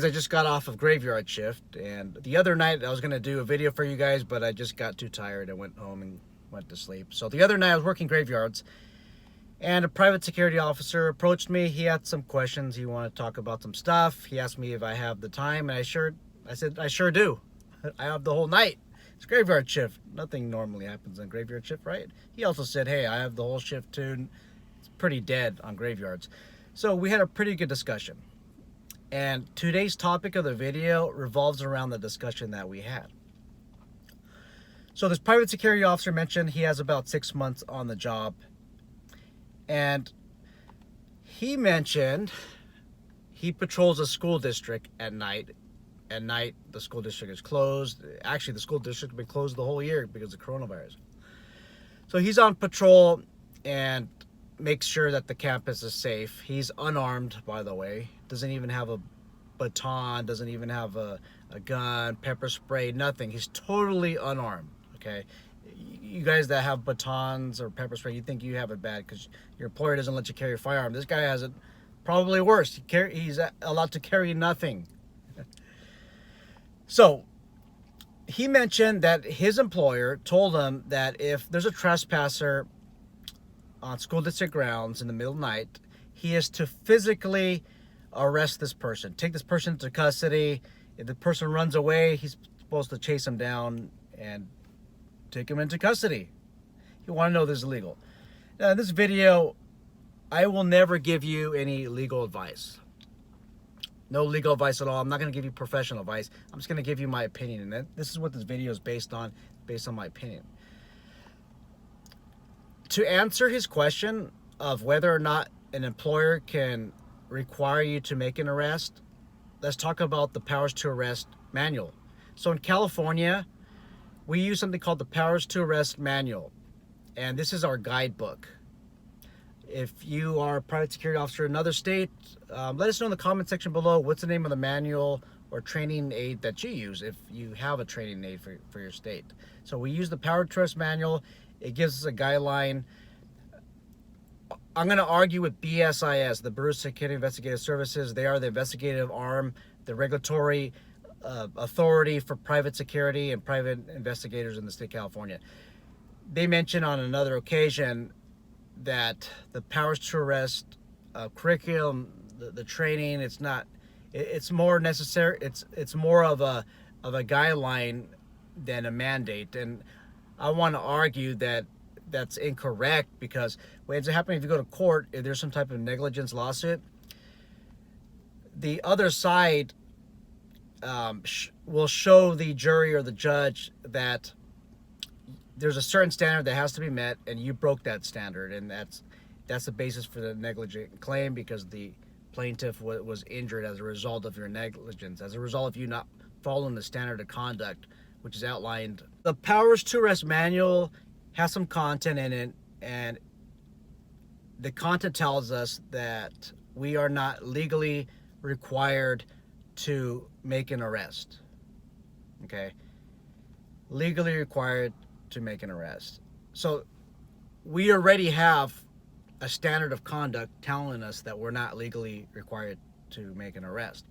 I just got off of graveyard shift, and the other night I was going to do a video for you guys, but I just got too tired. I went home and went to sleep. So the other night I was working graveyards, and a private security officer approached me. He had some questions. He wanted to talk about some stuff. He asked me if I have the time, and I said, I sure do. I have the whole night. It's graveyard shift. Nothing normally happens on graveyard shift, right? He also said, hey, I have the whole shift too. It's pretty dead on graveyards. So we had a pretty good discussion. And today's topic of the video revolves around the discussion that we had. So this private security officer mentioned he has about 6 months on the job. And he mentioned he patrols a school district at night. At night, the school district is closed. Actually, the school district has been closed the whole year because of coronavirus. So he's on patrol and makes sure that the campus is safe. He's unarmed, by the way. Doesn't even have a baton, doesn't even have a gun, pepper spray, nothing. He's totally unarmed, okay? You guys that have batons or pepper spray, you think you have it bad because your employer doesn't let you carry a firearm. This guy has it probably worse. He's allowed to carry nothing. So he mentioned that his employer told him that if there's a trespasser on school district grounds in the middle of the night, he is to physically arrest this person, take this person into custody. If the person runs away, he's supposed to chase him down and take him into custody. You want to know this is illegal. Now, in this video, I will never give you any legal advice. No legal advice at all. I'm not going to give you professional advice. I'm just going to give you my opinion. And this is what this video is based on my opinion. To answer his question of whether or not an employer can require you to make an arrest, let's talk about the Powers to Arrest manual. So in California, we use something called the Powers to Arrest manual. And this is our guidebook. If you are a private security officer in another state, let us know in the comment section below what's the name of the manual or training aid that you use if you have a training aid for your state. So we use the Power to Arrest manual. It gives us a guideline. I'm going to argue with BSIS, the Bureau of Security Investigative Services. They are the investigative arm, the regulatory authority for private security and private investigators in the state of California. They mentioned on another occasion that the Powers to Arrest curriculum, the training, it's more necessary. It's more of a guideline than a mandate. And I want to argue that that's incorrect, because what ends up happening if you go to court, if there's some type of negligence lawsuit, the other side will show the jury or the judge that there's a certain standard that has to be met and you broke that standard, and that's the basis for the negligent claim, because the plaintiff was injured as a result of your negligence, as a result of you not following the standard of conduct which is outlined. The Powers to Arrest manual has some content in it, and the content tells us that we are not legally required to make an arrest. Okay? Legally required to make an arrest. So we already have a standard of conduct telling us that we're not legally required to make an arrest.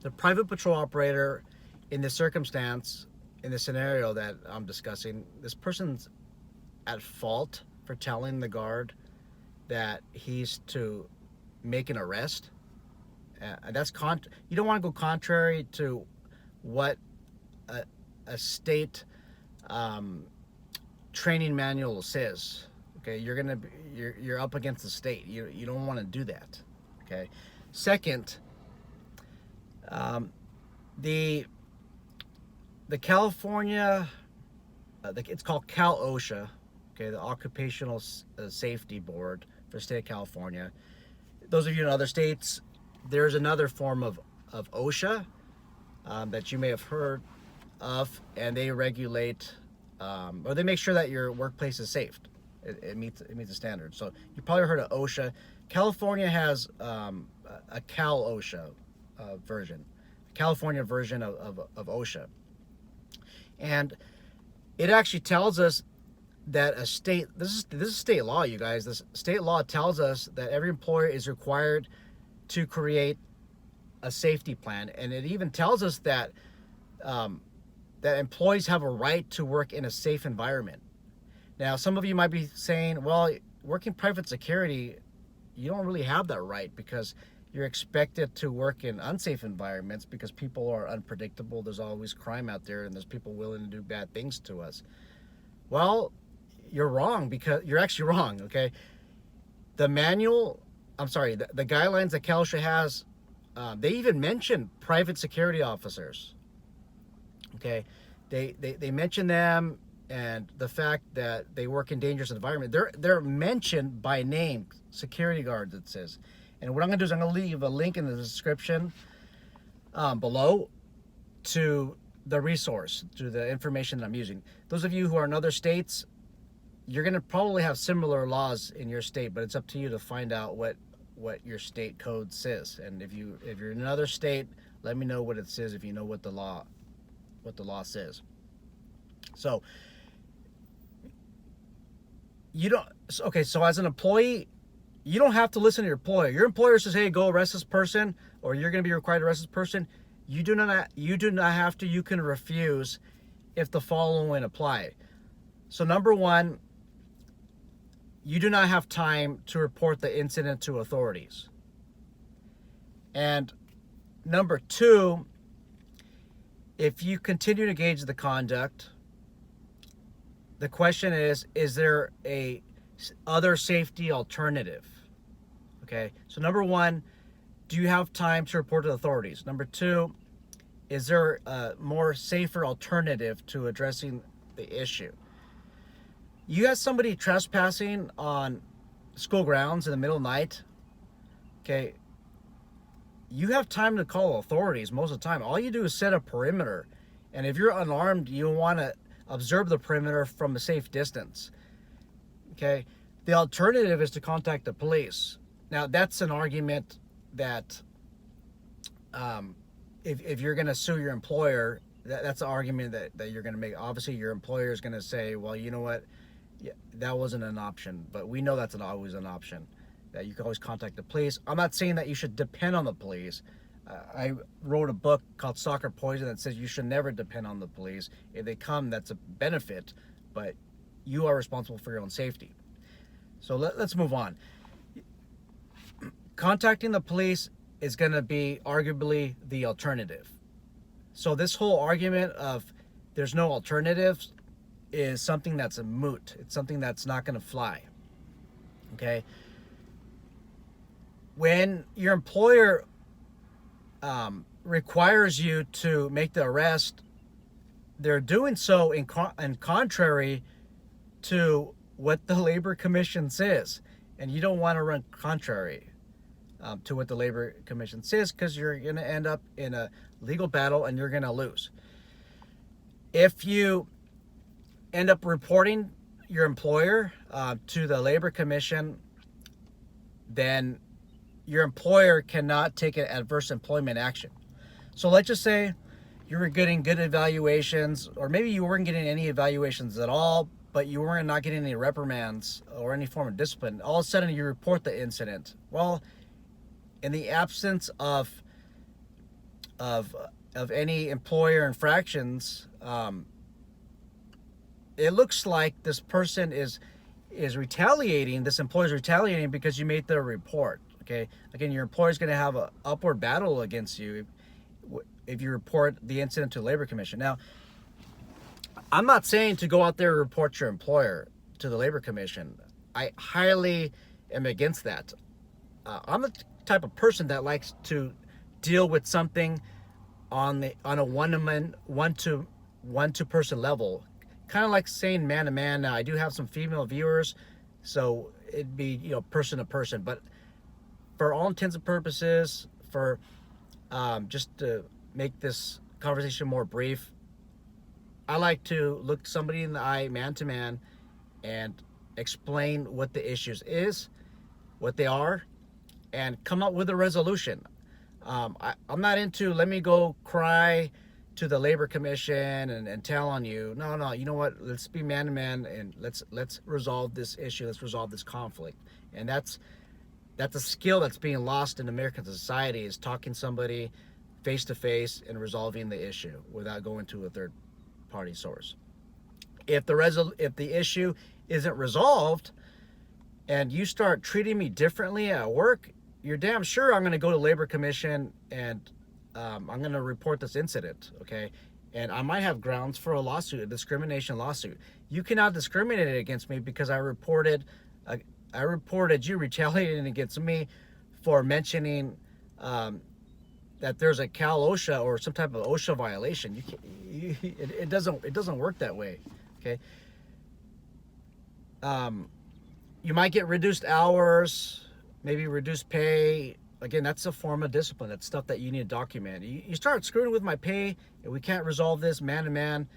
The private patrol operator, in this circumstance, in the scenario that I'm discussing, this person's at fault for telling the guard that he's to make an arrest. That's you don't want to go contrary to what a state training manual says. Okay, you're up against the state. You don't want to do that. Okay. Second, the California, it's called Cal OSHA. Okay, the Occupational Safety Board for the state of California. Those of you in other states, there's another form of OSHA that you may have heard of, and they regulate or they make sure that your workplace is safe. It meets the standards. So you probably heard of OSHA. California has a Cal OSHA version, California version of OSHA, and it actually tells us that a state, this is state law, you guys. This state law tells us that every employer is required to create a safety plan, and it even tells us that that employees have a right to work in a safe environment. Now, some of you might be saying, well, working private security, you don't really have that right because you're expected to work in unsafe environments because people are unpredictable. There's always crime out there and there's people willing to do bad things to us. Well, you're wrong, because you're actually wrong, okay? The guidelines that OSHA has, they even mention private security officers, okay? They mention them and the fact that they work in dangerous environment. They're mentioned by name, security guards, it says. And what I'm going to do is I'm going to leave a link in the description below to the resource, to the information that I'm using. Those of you who are in other states, you're going to probably have similar laws in your state, but it's up to you to find out what your state code says. And if you're in another state, let me know what it says if you know what the law says. So so as an employee, you don't have to listen to your employer. Your employer says, hey, go arrest this person, or you're going to be required to arrest this person. You do not have to. You can refuse if the following apply. So number one, you do not have time to report the incident to authorities. And number two, if you continue to engage the conduct, the question is there a other safety alternative? Okay, so number one, do you have time to report to the authorities? Number two, is there a more safer alternative to addressing the issue? You have somebody trespassing on school grounds in the middle of the night, okay, you have time to call authorities most of the time. All you do is set a perimeter. And if you're unarmed, you want to observe the perimeter from a safe distance. Okay, the alternative is to contact the police. Now, that's an argument that if you're going to sue your employer, that's an argument that you're going to make. Obviously, your employer is going to say, well, you know what, yeah, that wasn't an option. But we know that's always an option, that you can always contact the police. I'm not saying that you should depend on the police. I wrote a book called Soccer Poison that says you should never depend on the police. If they come, that's a benefit, but you are responsible for your own safety. So let's move on. Contacting the police is going to be arguably the alternative. So this whole argument of there's no alternatives is something that's a moot. It's something that's not going to fly. Okay? When your employer requires you to make the arrest, they're doing so in contrary to what the Labor Commission says. And you don't want to run contrary to what the Labor Commission says, because you're going to end up in a legal battle and you're going to lose. If you end up reporting your employer to the Labor Commission, then your employer cannot take an adverse employment action. So let's just say you were getting good evaluations, or maybe you weren't getting any evaluations at all, but you were not getting any reprimands or any form of discipline. All of a sudden you report the incident. Well, in the absence of any employer infractions, it looks like this person is retaliating. This employer is retaliating because you made the report. Okay, again, your employer is going to have an upward battle against you if you report the incident to the Labor Commission. Now, I'm not saying to go out there and report your employer to the Labor Commission. I highly am against that. I'm the type of person that likes to deal with something on a one-to person level, kind of like saying man to man. Now, I do have some female viewers, so it'd be person to person, but for all intents and purposes, for just to make this conversation more brief, I like to look somebody in the eye, man to man, and explain what the issues is, what they are, and come up with a resolution. I'm not into let me go cry to the Labor Commission and tell on you. No, you know what? Let's be man to man and let's resolve this issue. Let's resolve this conflict. And that's that's a skill that's being lost in American society, is talking somebody face to face and resolving the issue without going to a third party source. If the issue isn't resolved and you start treating me differently at work, you're damn sure I'm going to go to Labor Commission and I'm going to report this incident, okay? And I might have grounds for a lawsuit, a discrimination lawsuit. You cannot discriminate against me because I reported you retaliating against me for mentioning that there's a Cal OSHA or some type of OSHA violation. It doesn't work that way, okay? You might get reduced hours, maybe reduced pay. Again, that's a form of discipline. That's stuff that you need to document. You start screwing with my pay, and we can't resolve this man to man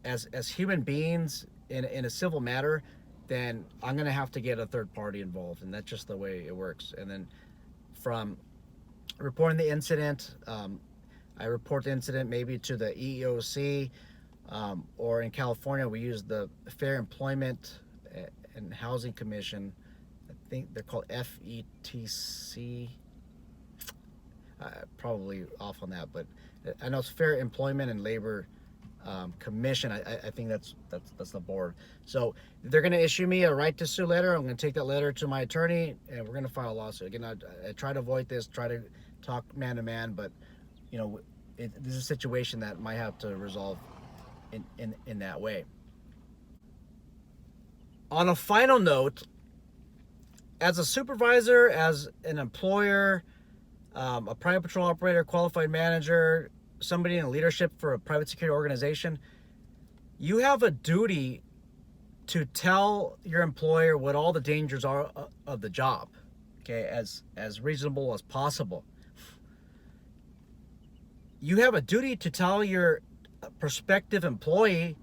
as human beings in a civil matter, then I'm going to have to get a third party involved, and that's just the way it works. And then from reporting the incident, I report the incident maybe to the EEOC, or in California, we use the Fair Employment and Housing Commission. I think they're called FETC. Probably off on that, but I know it's Fair Employment and Labor Commission. I think that's the board. So they're going to issue me a right to sue letter. I'm going to take that letter to my attorney, and we're going to file a lawsuit. Again, I try to avoid this, try to talk man to man, but you know, this is a situation that might have to resolve in that way. On a final note, as a supervisor, as an employer, a private patrol operator, qualified manager, somebody in leadership for a private security organization, you have a duty to tell your employer what all the dangers are of the job, okay, as reasonable as possible. You have a duty to tell your prospective employee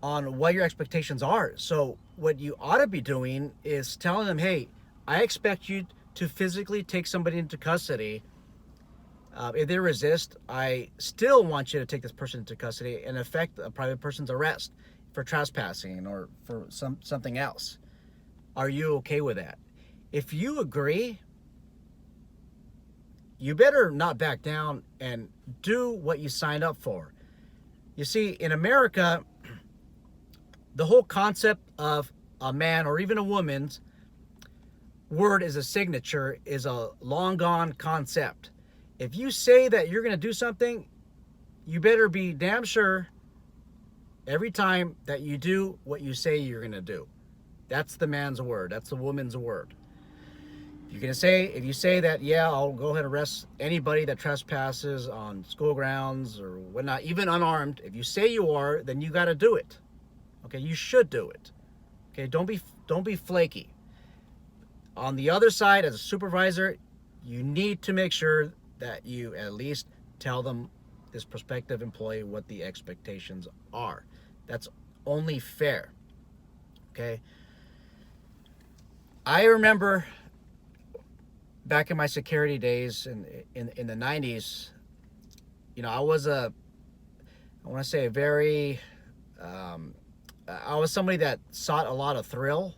on what your expectations are. So what you ought to be doing is telling them, hey, I expect you to physically take somebody into custody. If they resist, I still want you to take this person into custody and effect a private person's arrest for trespassing or for something else. Are you okay with that? If you agree, you better not back down and do what you signed up for. You see, in America, the whole concept of a man or even a woman's word is a signature is a long gone concept. If you say that you're going to do something, you better be damn sure every time that you do what you say you're going to do. That's the man's word. That's the woman's word. If you say that, yeah, I'll go ahead and arrest anybody that trespasses on school grounds or whatnot, even unarmed. If you say you are, then you got to do it. Okay, you should do it. Okay, don't be flaky. On the other side, as a supervisor, you need to make sure that you at least tell them, this prospective employee, what the expectations are. That's only fair. Okay. I remember back in my security days in the 90s, you know, I was I was somebody that sought a lot of thrill.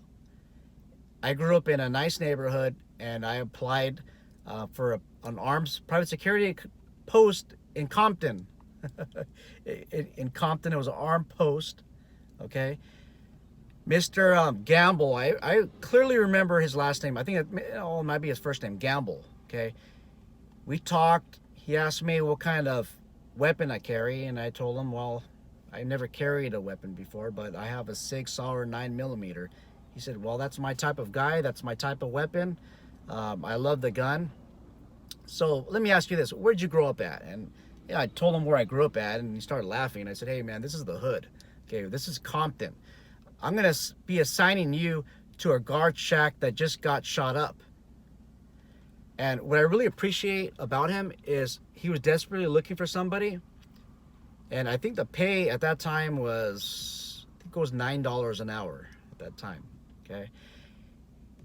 I grew up in a nice neighborhood, and I applied for an arms private security post in Compton. In Compton, it was an armed post. Okay. Mr. Gamble, I clearly remember his last name. I think it might be his first name, Gamble. Okay. We talked. He asked me what kind of weapon I carry, and I told him, well, I never carried a weapon before, but I have a Sig Sauer 9mm. He said, well, that's my type of guy. That's my type of weapon. I love the gun. So let me ask you this. Where'd you grow up at? And yeah, I told him where I grew up at, and he started laughing. I said, hey, man, this is the hood. Okay, this is Compton. I'm going to be assigning you to a guard shack that just got shot up. And what I really appreciate about him is he was desperately looking for somebody. And I think the pay at that time was, I think it was $9 an hour at that time. Okay.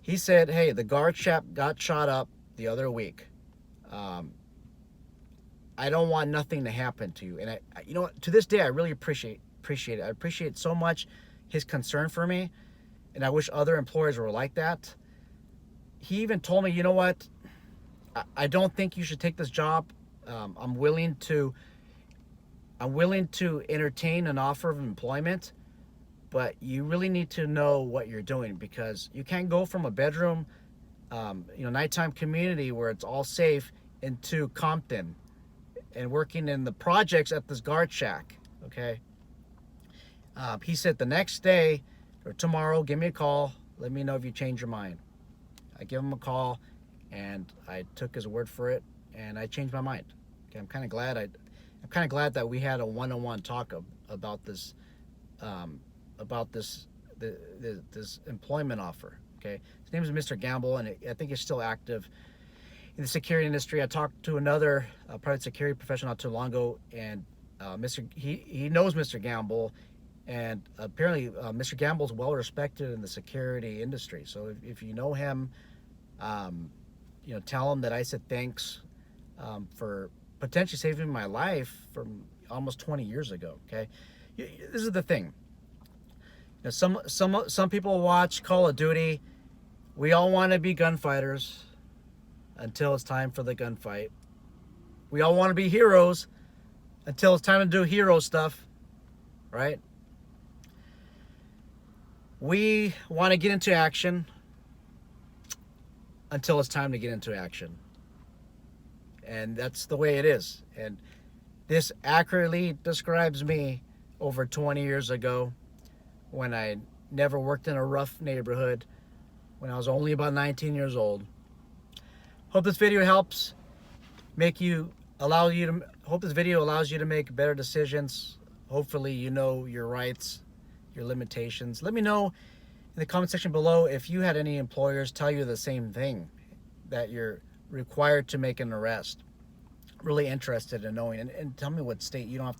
He said, hey, the guard shack got shot up the other week. I don't want nothing to happen to you. And I you know what, to this day, I really appreciate it. I appreciate so much his concern for me. And I wish other employers were like that. he even told me, you know what, I don't think you should take this job. I'm willing to entertain an offer of employment, but you really need to know what you're doing, because you can't go from a bedroom, nighttime community where it's all safe, into Compton and working in the projects at this guard shack. Okay. He said the next day or tomorrow, give me a call. Let me know if you change your mind. I give him a call, and I took his word for it, and I changed my mind. Okay, I'm kind of glad that we had a one-on-one talk about this, this employment offer. Okay, his name is Mr. Gamble, and I think he's still active in the security industry. I talked to another private security professional not too long ago, and he knows Mr. Gamble, and apparently Mr. Gamble is well respected in the security industry. So if you know him, tell him that I said thanks for potentially saving my life from almost 20 years ago. Okay, this is the thing. Some people watch Call of Duty. We all want to be gunfighters until it's time for the gunfight. We all want to be heroes until it's time to do hero stuff, right? We want to get into action until it's time to get into action. And that's the way it is. And this accurately describes me over 20 years ago, when I never worked in a rough neighborhood, when I was only about 19 years old. Hope this video helps hope this video allows you to make better decisions. Hopefully you know your rights, your limitations. Let me know in the comment section below if you had any employers tell you the same thing, that you're required to make an arrest. Really interested in knowing, and tell me what state. You don't have to